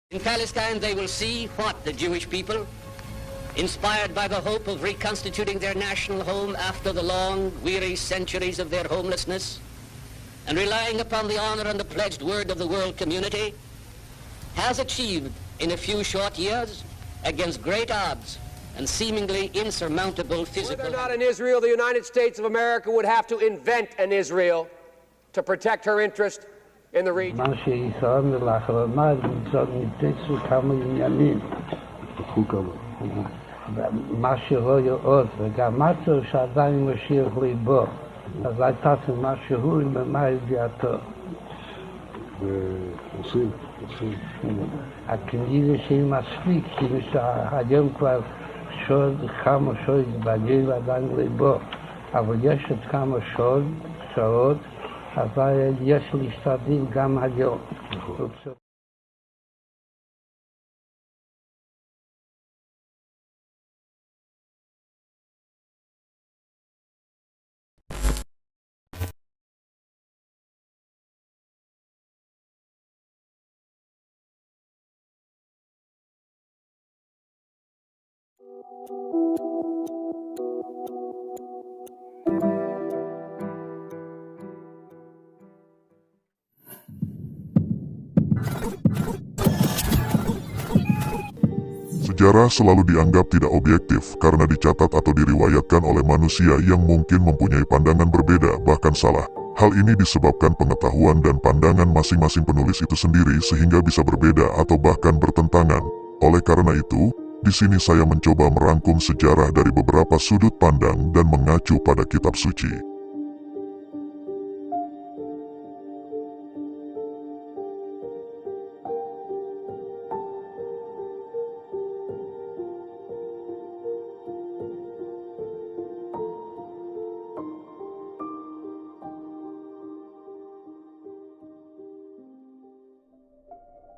In Palestine, they will see what the Jewish people, inspired by the hope of reconstituting their national home after the long, weary centuries of their homelessness, and relying upon the honor and the pledged word of the world community, has achieved in a few short years against great odds and seemingly insurmountable physical... Whether or not in Israel, the United States of America would have to invent an Israel to protect her interest in the region. מה שרואה עוד, וגם משהו שעדיין משאיר ליבו, אז הייתה מה שהוא ומה ידיעתו. עושים. הכנראה שהיא מספיק, כאילו שהיום כבר כמה שעות בגין ועדיין ליבו, אבל יש עוד כמה שעות, אז יש להשתדל גם היום. Sejarah selalu dianggap tidak objektif karena dicatat atau diriwayatkan oleh manusia yang mungkin mempunyai pandangan berbeda, bahkan salah. Hal ini disebabkan pengetahuan dan pandangan masing-masing penulis itu sendiri sehingga bisa berbeda atau bahkan bertentangan. Oleh karena itu, di sini saya mencoba merangkum sejarah dari beberapa sudut pandang dan mengacu pada kitab suci.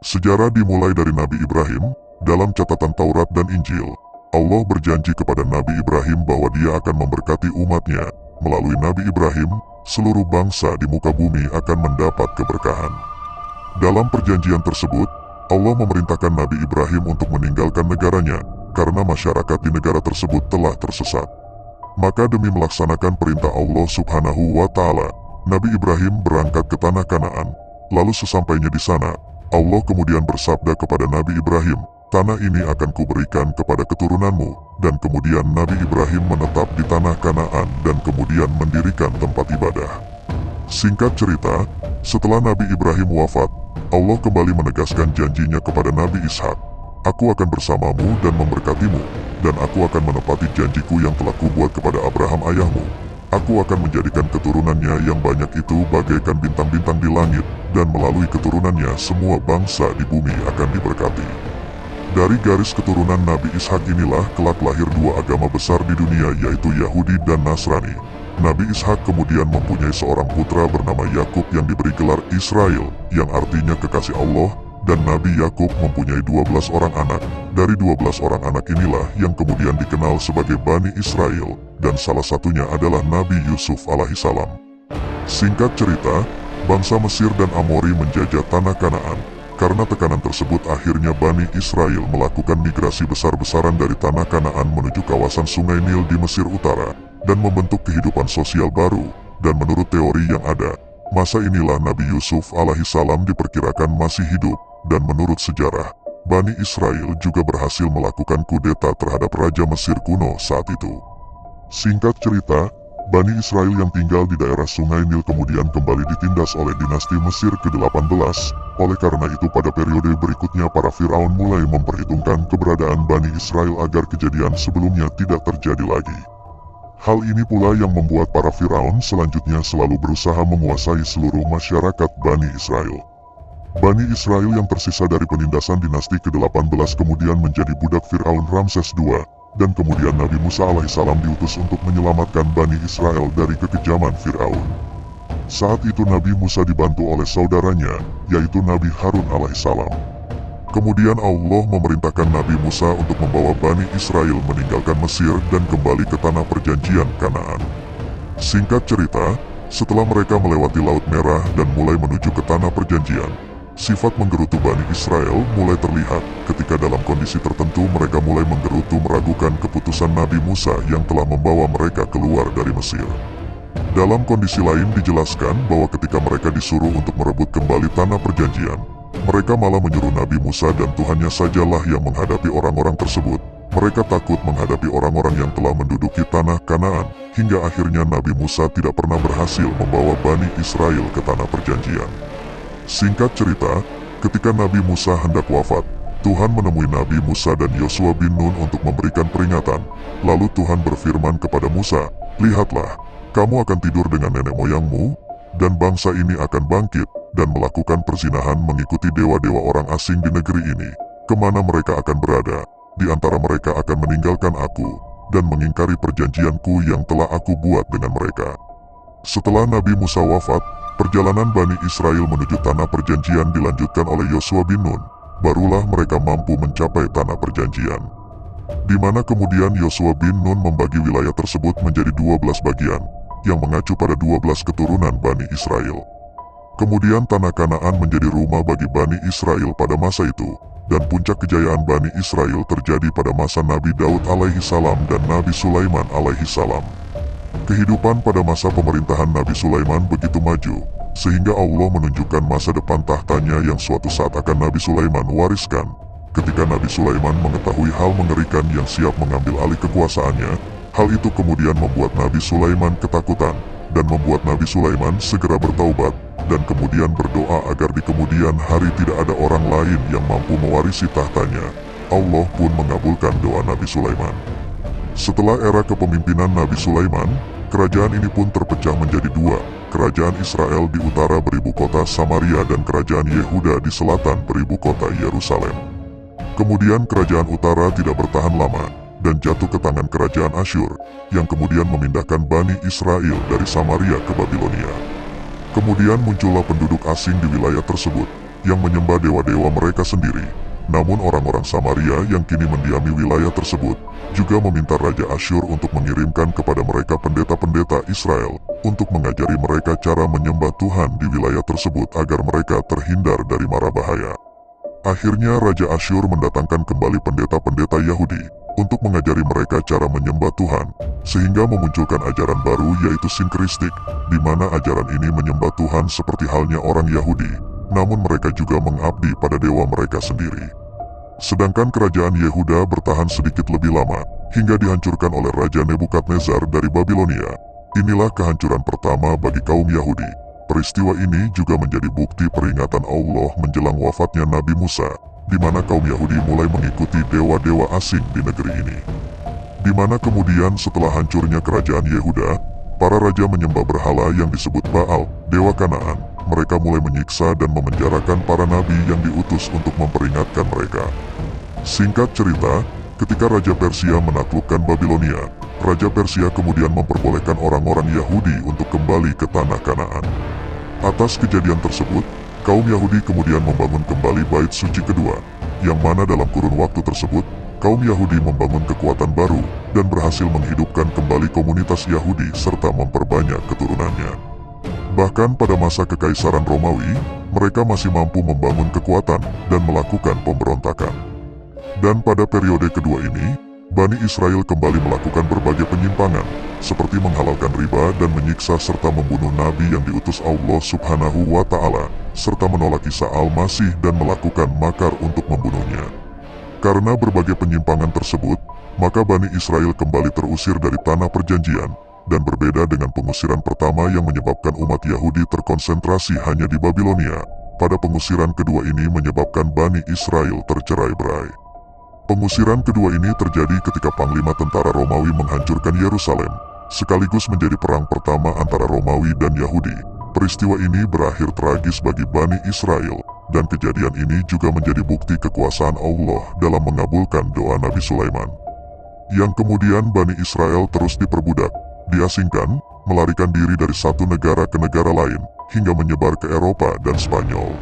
Sejarah dimulai dari Nabi Ibrahim. Dalam catatan Taurat dan Injil, Allah berjanji kepada Nabi Ibrahim bahwa Dia akan memberkati umatnya. Melalui Nabi Ibrahim, seluruh bangsa di muka bumi akan mendapat keberkahan. Dalam perjanjian tersebut, Allah memerintahkan Nabi Ibrahim untuk meninggalkan negaranya karena masyarakat di negara tersebut telah tersesat. Maka demi melaksanakan perintah Allah Subhanahu wa Ta'ala, Nabi Ibrahim berangkat ke tanah Kanaan. Lalu sesampainya di sana, Allah kemudian bersabda kepada Nabi Ibrahim, "Tanah ini akan kuberikan kepada keturunanmu." Dan kemudian Nabi Ibrahim menetap di tanah Kanaan dan kemudian mendirikan tempat ibadah. Singkat cerita, setelah Nabi Ibrahim wafat, Allah kembali menegaskan janjinya kepada Nabi Ishak, "Aku akan bersamamu dan memberkatimu, dan aku akan menepati janjiku yang telah kubuat kepada Abraham ayahmu. Aku akan menjadikan keturunannya yang banyak itu bagaikan bintang-bintang di langit, dan melalui keturunannya semua bangsa di bumi akan diberkati." Dari garis keturunan Nabi Ishak inilah kelak lahir dua agama besar di dunia, yaitu Yahudi dan Nasrani. Nabi Ishak kemudian mempunyai seorang putra bernama Yakub yang diberi gelar Israel, yang artinya kekasih Allah, dan Nabi Yakub mempunyai 12 orang anak. Dari 12 orang anak inilah yang kemudian dikenal sebagai Bani Israel, dan salah satunya adalah Nabi Yusuf alaihissalam. Singkat cerita, bangsa Mesir dan Amori menjajah tanah Kanaan. Karena tekanan tersebut akhirnya Bani Israel melakukan migrasi besar-besaran dari tanah Kanaan menuju kawasan Sungai Nil di Mesir Utara, dan membentuk kehidupan sosial baru. Dan menurut teori yang ada, masa inilah Nabi Yusuf alaihissalam diperkirakan masih hidup, dan menurut sejarah, Bani Israel juga berhasil melakukan kudeta terhadap Raja Mesir kuno saat itu. Singkat cerita, Bani Israel yang tinggal di daerah Sungai Nil kemudian kembali ditindas oleh dinasti Mesir ke-18. Oleh karena itu pada periode berikutnya para Firaun mulai memperhitungkan keberadaan Bani Israel agar kejadian sebelumnya tidak terjadi lagi. Hal ini pula yang membuat para Firaun selanjutnya selalu berusaha menguasai seluruh masyarakat Bani Israel. Bani Israel yang tersisa dari penindasan dinasti ke-18 kemudian menjadi budak Firaun Ramses II. Dan kemudian Nabi Musa alaihissalam diutus untuk menyelamatkan Bani Israel dari kekejaman Firaun. Saat itu Nabi Musa dibantu oleh saudaranya, yaitu Nabi Harun alaihissalam. Kemudian Allah memerintahkan Nabi Musa untuk membawa Bani Israel meninggalkan Mesir dan kembali ke tanah perjanjian Kanaan. Singkat cerita, setelah mereka melewati Laut Merah dan mulai menuju ke tanah perjanjian, sifat menggerutu Bani Israel mulai terlihat ketika dalam kondisi tertentu mereka mulai menggerutu meragukan keputusan Nabi Musa yang telah membawa mereka keluar dari Mesir. Dalam kondisi lain dijelaskan bahwa ketika mereka disuruh untuk merebut kembali tanah perjanjian, mereka malah menyuruh Nabi Musa dan Tuhannya sajalah yang menghadapi orang-orang tersebut. Mereka takut menghadapi orang-orang yang telah menduduki tanah Kanaan, hingga akhirnya Nabi Musa tidak pernah berhasil membawa Bani Israel ke tanah perjanjian. Singkat cerita, ketika Nabi Musa hendak wafat, Tuhan menemui Nabi Musa dan Yosua bin Nun untuk memberikan peringatan. Lalu Tuhan berfirman kepada Musa, "Lihatlah, kamu akan tidur dengan nenek moyangmu, dan bangsa ini akan bangkit dan melakukan perzinahan mengikuti dewa-dewa orang asing di negeri ini. Kemana mereka akan berada, di antara mereka akan meninggalkan aku, dan mengingkari perjanjianku yang telah aku buat dengan mereka." Setelah Nabi Musa wafat, perjalanan Bani Israel menuju tanah perjanjian dilanjutkan oleh Yosua bin Nun. Barulah mereka mampu mencapai tanah perjanjian, di mana kemudian Yosua bin Nun membagi wilayah tersebut menjadi 12 bagian, yang mengacu pada 12 keturunan Bani Israel. Kemudian tanah Kanaan menjadi rumah bagi Bani Israel pada masa itu, dan puncak kejayaan Bani Israel terjadi pada masa Nabi Daud alaihi salam dan Nabi Sulaiman alaihi salam. Kehidupan pada masa pemerintahan Nabi Sulaiman begitu maju, sehingga Allah menunjukkan masa depan tahtanya yang suatu saat akan Nabi Sulaiman wariskan. Ketika Nabi Sulaiman mengetahui hal mengerikan yang siap mengambil alih kekuasaannya, hal itu kemudian membuat Nabi Sulaiman ketakutan, dan membuat Nabi Sulaiman segera bertaubat, dan kemudian berdoa agar di kemudian hari tidak ada orang lain yang mampu mewarisi tahtanya. Allah pun mengabulkan doa Nabi Sulaiman. Setelah era kepemimpinan Nabi Sulaiman, kerajaan ini pun terpecah menjadi dua. Kerajaan Israel di utara beribu kota Samaria dan kerajaan Yehuda di selatan beribu kota Yerusalem. Kemudian kerajaan utara tidak bertahan lama, dan jatuh ke tangan kerajaan Asyur, yang kemudian memindahkan Bani Israel dari Samaria ke Babilonia. Kemudian muncullah penduduk asing di wilayah tersebut, yang menyembah dewa-dewa mereka sendiri. Namun orang-orang Samaria yang kini mendiami wilayah tersebut, juga meminta Raja Asyur untuk mengirimkan kepada mereka pendeta-pendeta Israel, untuk mengajari mereka cara menyembah Tuhan di wilayah tersebut agar mereka terhindar dari mara bahaya. Akhirnya Raja Asyur mendatangkan kembali pendeta-pendeta Yahudi, untuk mengajari mereka cara menyembah Tuhan, sehingga memunculkan ajaran baru yaitu sinkristik, di mana ajaran ini menyembah Tuhan seperti halnya orang Yahudi, namun mereka juga mengabdi pada dewa mereka sendiri. Sedangkan kerajaan Yehuda bertahan sedikit lebih lama, hingga dihancurkan oleh Raja Nebukadnezar dari Babilonia. Inilah kehancuran pertama bagi kaum Yahudi. Peristiwa ini juga menjadi bukti peringatan Allah menjelang wafatnya Nabi Musa, di mana kaum Yahudi mulai mengikuti dewa-dewa asing di negeri ini. Di mana kemudian setelah hancurnya kerajaan Yehuda, para raja menyembah berhala yang disebut Baal, dewa Kanaan. Mereka mulai menyiksa dan memenjarakan para nabi yang diutus untuk memperingatkan mereka. Singkat cerita, ketika Raja Persia menaklukkan Babilonia, Raja Persia kemudian memperbolehkan orang-orang Yahudi untuk kembali ke tanah Kanaan. Atas kejadian tersebut, kaum Yahudi kemudian membangun kembali Bait Suci kedua, yang mana dalam kurun waktu tersebut, kaum Yahudi membangun kekuatan baru dan berhasil menghidupkan kembali komunitas Yahudi serta memperbanyak keturunannya. Bahkan pada masa Kekaisaran Romawi, mereka masih mampu membangun kekuatan dan melakukan pemberontakan. Dan pada periode kedua ini, Bani Israel kembali melakukan berbagai penyimpangan, seperti menghalalkan riba dan menyiksa serta membunuh nabi yang diutus Allah Subhanahu wa Ta'ala, serta menolak Isa Al-Masih dan melakukan makar untuk membunuhnya. Karena berbagai penyimpangan tersebut, maka Bani Israel kembali terusir dari tanah perjanjian, dan berbeda dengan pengusiran pertama yang menyebabkan umat Yahudi terkonsentrasi hanya di Babilonia. Pada pengusiran kedua ini menyebabkan Bani Israel tercerai-berai. Pengusiran kedua ini terjadi ketika Panglima Tentara Romawi menghancurkan Yerusalem, sekaligus menjadi perang pertama antara Romawi dan Yahudi. Peristiwa ini berakhir tragis bagi Bani Israel, dan kejadian ini juga menjadi bukti kekuasaan Allah dalam mengabulkan doa Nabi Sulaiman. Yang kemudian Bani Israel terus diperbudak, diasingkan, melarikan diri dari satu negara ke negara lain, hingga menyebar ke Eropa dan Spanyol.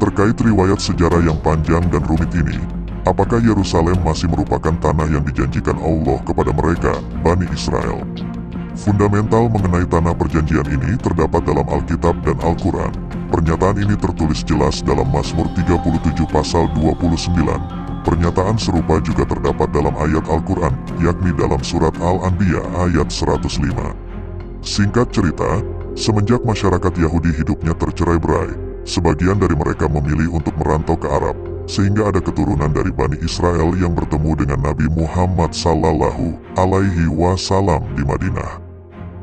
Terkait riwayat sejarah yang panjang dan rumit ini, apakah Yerusalem masih merupakan tanah yang dijanjikan Allah kepada mereka, Bani Israel? Fundamental mengenai tanah perjanjian ini terdapat dalam Alkitab dan Al-Quran. Pernyataan ini tertulis jelas dalam Mazmur 37 pasal 29. Pernyataan serupa juga terdapat dalam ayat Al-Quran, yakni dalam surat Al-Anbiya ayat 105. Singkat cerita, semenjak masyarakat Yahudi hidupnya tercerai-berai, sebagian dari mereka memilih untuk merantau ke Arab, sehingga ada keturunan dari Bani Israel yang bertemu dengan Nabi Muhammad Sallallahu Alaihi Wasallam di Madinah.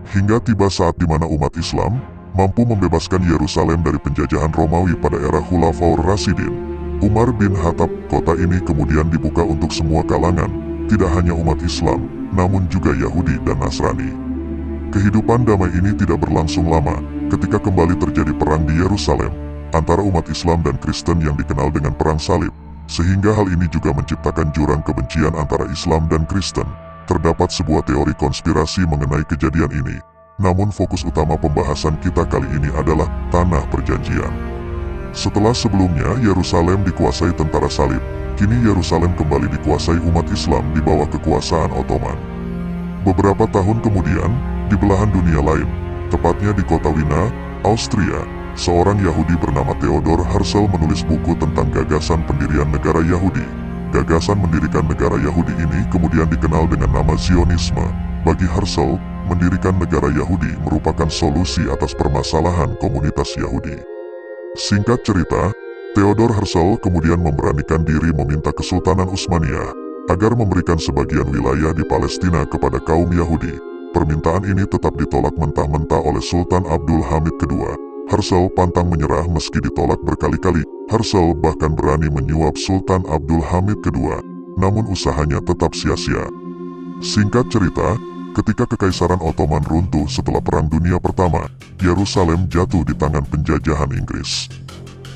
Hingga tiba saat di mana umat Islam mampu membebaskan Yerusalem dari penjajahan Romawi pada era Khulafaur Rasyidin. Umar bin Khattab, kota ini kemudian dibuka untuk semua kalangan, tidak hanya umat Islam, namun juga Yahudi dan Nasrani. Kehidupan damai ini tidak berlangsung lama, ketika kembali terjadi perang di Yerusalem, antara umat Islam dan Kristen yang dikenal dengan Perang Salib, sehingga hal ini juga menciptakan jurang kebencian antara Islam dan Kristen. Terdapat sebuah teori konspirasi mengenai kejadian ini, namun fokus utama pembahasan kita kali ini adalah Tanah Perjanjian. Setelah sebelumnya Yerusalem dikuasai tentara salib, kini Yerusalem kembali dikuasai umat Islam di bawah kekuasaan Ottoman. Beberapa tahun kemudian, di belahan dunia lain, tepatnya di kota Wina, Austria, seorang Yahudi bernama Theodor Herzl menulis buku tentang gagasan pendirian negara Yahudi. Gagasan mendirikan negara Yahudi ini kemudian dikenal dengan nama Zionisme. Bagi Herzl, mendirikan negara Yahudi merupakan solusi atas permasalahan komunitas Yahudi. Singkat cerita, Theodor Herzl kemudian memberanikan diri meminta Kesultanan Utsmaniyah agar memberikan sebagian wilayah di Palestina kepada kaum Yahudi. Permintaan ini tetap ditolak mentah-mentah oleh Sultan Abdul Hamid II. Herzl pantang menyerah meski ditolak berkali-kali. Herzl bahkan berani menyuap Sultan Abdul Hamid II, namun usahanya tetap sia-sia. Singkat cerita, ketika Kekaisaran Ottoman runtuh setelah Perang Dunia Pertama, Yerusalem jatuh di tangan penjajahan Inggris.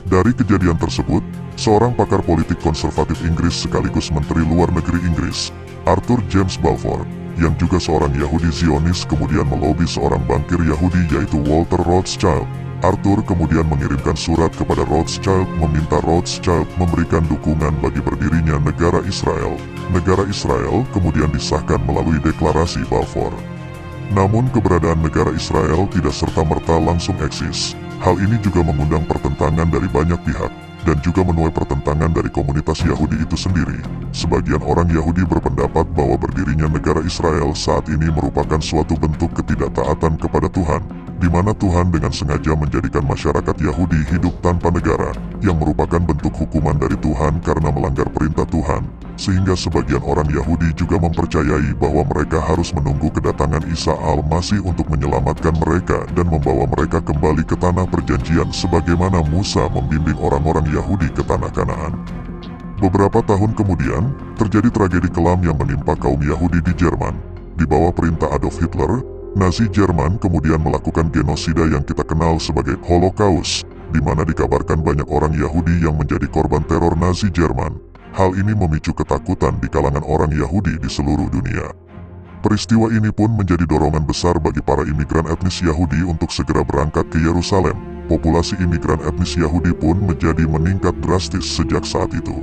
Dari kejadian tersebut, seorang pakar politik konservatif Inggris sekaligus Menteri Luar Negeri Inggris, Arthur James Balfour, yang juga seorang Yahudi Zionis kemudian melobi seorang bankir Yahudi yaitu Walter Rothschild. Arthur kemudian mengirimkan surat kepada Rothschild meminta Rothschild memberikan dukungan bagi berdirinya negara Israel. Negara Israel kemudian disahkan melalui deklarasi Balfour. Namun keberadaan negara Israel tidak serta-merta langsung eksis. Hal ini juga mengundang pertentangan dari banyak pihak, dan juga menuai pertentangan dari komunitas Yahudi itu sendiri. Sebagian orang Yahudi berpendapat bahwa berdirinya negara Israel saat ini merupakan suatu bentuk ketidaktaatan kepada Tuhan, di mana Tuhan dengan sengaja menjadikan masyarakat Yahudi hidup tanpa negara, yang merupakan bentuk hukuman dari Tuhan karena melanggar perintah Tuhan, sehingga sebagian orang Yahudi juga mempercayai bahwa mereka harus menunggu kedatangan Isa Al-Masih untuk menyelamatkan mereka dan membawa mereka kembali ke tanah perjanjian sebagaimana Musa membimbing orang-orang Yahudi ke tanah Kanaan. Beberapa tahun kemudian, terjadi tragedi kelam yang menimpa kaum Yahudi di Jerman. Di bawah perintah Adolf Hitler, Nazi Jerman kemudian melakukan genosida yang kita kenal sebagai Holocaust, di mana dikabarkan banyak orang Yahudi yang menjadi korban teror Nazi Jerman. Hal ini memicu ketakutan di kalangan orang Yahudi di seluruh dunia. Peristiwa ini pun menjadi dorongan besar bagi para imigran etnis Yahudi untuk segera berangkat ke Yerusalem. Populasi imigran etnis Yahudi pun menjadi meningkat drastis sejak saat itu.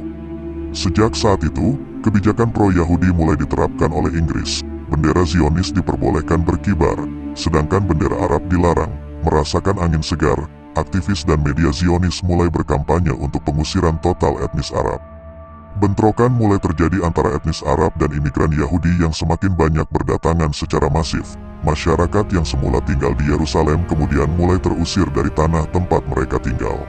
Sejak saat itu, kebijakan pro-Yahudi mulai diterapkan oleh Inggris. Bendera Zionis diperbolehkan berkibar, sedangkan bendera Arab dilarang. Merasakan angin segar, aktivis dan media Zionis mulai berkampanye untuk pengusiran total etnis Arab. Bentrokan mulai terjadi antara etnis Arab dan imigran Yahudi yang semakin banyak berdatangan secara masif. Masyarakat yang semula tinggal di Yerusalem kemudian mulai terusir dari tanah tempat mereka tinggal.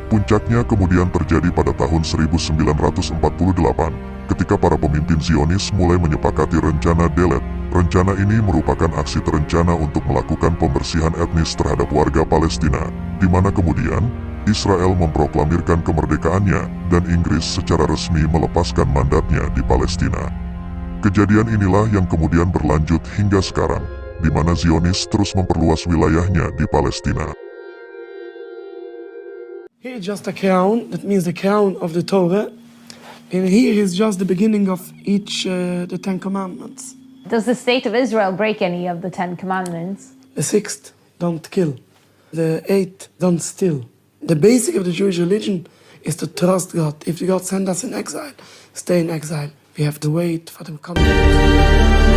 Puncaknya kemudian terjadi pada tahun 1948, ketika para pemimpin Zionis mulai menyepakati rencana Delet. Rencana ini merupakan aksi terencana untuk melakukan pembersihan etnis terhadap warga Palestina, di mana kemudian Israel memproklamirkan kemerdekaannya dan Inggris secara resmi melepaskan mandatnya di Palestina. Kejadian inilah yang kemudian berlanjut hingga sekarang, di mana Zionis terus memperluas wilayahnya di Palestina. Here is just a crown, that means the crown of the Torah, and here is just the beginning of each the Ten Commandments. Does the state of Israel break any of the Ten Commandments? The sixth, don't kill. The eighth, don't steal. The basic of the Jewish religion is to trust God. If God send us in exile, stay in exile. We have to wait for them coming.